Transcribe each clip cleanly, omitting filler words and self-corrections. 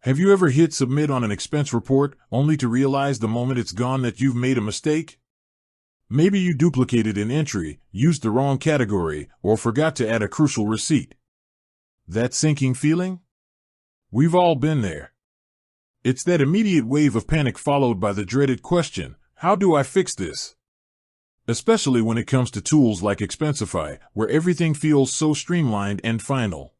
Have you ever hit submit on an expense report only to realize the moment it's gone that you've made a mistake? Maybe you duplicated an entry, used the wrong category, or forgot to add a crucial receipt. That sinking feeling? We've all been there. It's that immediate wave of panic followed by the dreaded question, how do I fix this? Especially when it comes to tools like Expensify, where everything feels so streamlined and final.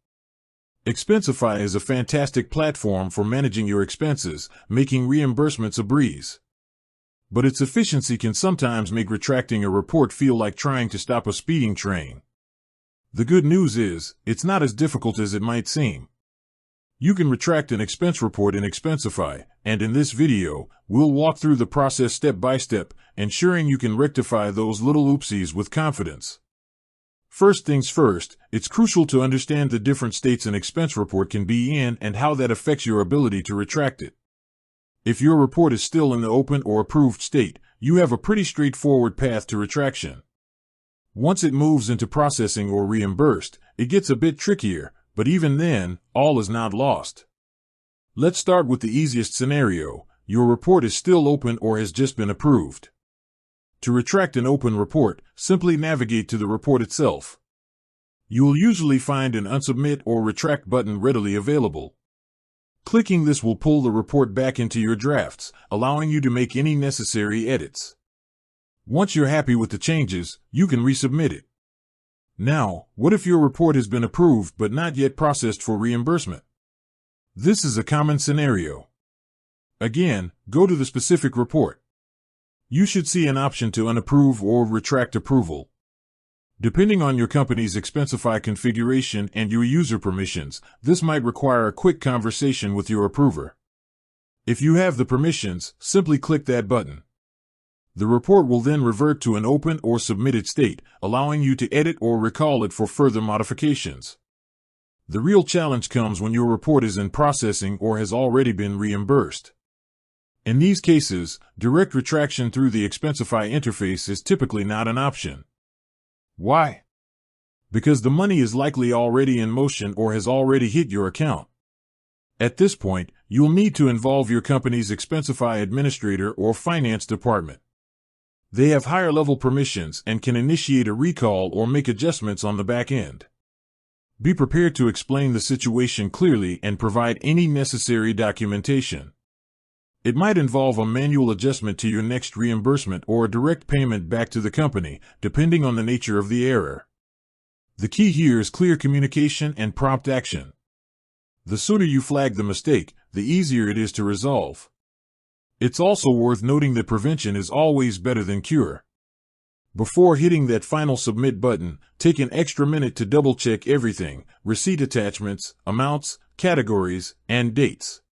Expensify is a fantastic platform for managing your expenses, making reimbursements a breeze. But its efficiency can sometimes make retracting a report feel like trying to stop a speeding train. The good news is, it's not as difficult as it might seem. You can retract an expense report in Expensify, and in this video, we'll walk through the process step by step, ensuring you can rectify those little oopsies with confidence. First things first, it's crucial to understand the different states an expense report can be in and how that affects your ability to retract it. If your report is still in the open or approved state, you have a pretty straightforward path to retraction. Once it moves into processing or reimbursed, it gets a bit trickier, but even then, all is not lost. Let's start with the easiest scenario. Your report is still open or has just been approved. To retract an open report, simply navigate to the report itself. You will usually find an Unsubmit or Retract button readily available. Clicking this will pull the report back into your drafts, allowing you to make any necessary edits. Once you're happy with the changes, you can resubmit it. Now, what if your report has been approved but not yet processed for reimbursement? This is a common scenario. Again, go to the specific report. You should see an option to unapprove or retract approval. Depending on your company's Expensify configuration and your user permissions, this might require a quick conversation with your approver. If you have the permissions, simply click that button. The report will then revert to an open or submitted state, allowing you to edit or recall it for further modifications. The real challenge comes when your report is in processing or has already been reimbursed. In these cases, direct retraction through the Expensify interface is typically not an option. Why? Because the money is likely already in motion or has already hit your account. At this point, you'll need to involve your company's Expensify administrator or finance department. They have higher-level permissions and can initiate a recall or make adjustments on the back end. Be prepared to explain the situation clearly and provide any necessary documentation. It might involve a manual adjustment to your next reimbursement or a direct payment back to the company, depending on the nature of the error. The key here is clear communication and prompt action. The sooner you flag the mistake, the easier it is to resolve. It's also worth noting that prevention is always better than cure. Before hitting that final submit button, take an extra minute to double-check everything: receipt attachments, amounts, categories, and dates.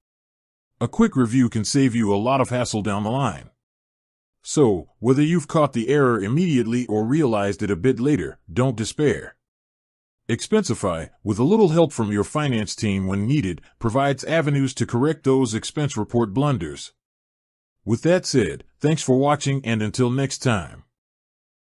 A quick review can save you a lot of hassle down the line. So, whether you've caught the error immediately or realized it a bit later, don't despair. Expensify, with a little help from your finance team when needed, provides avenues to correct those expense report blunders. With that said, thanks for watching, and until next time.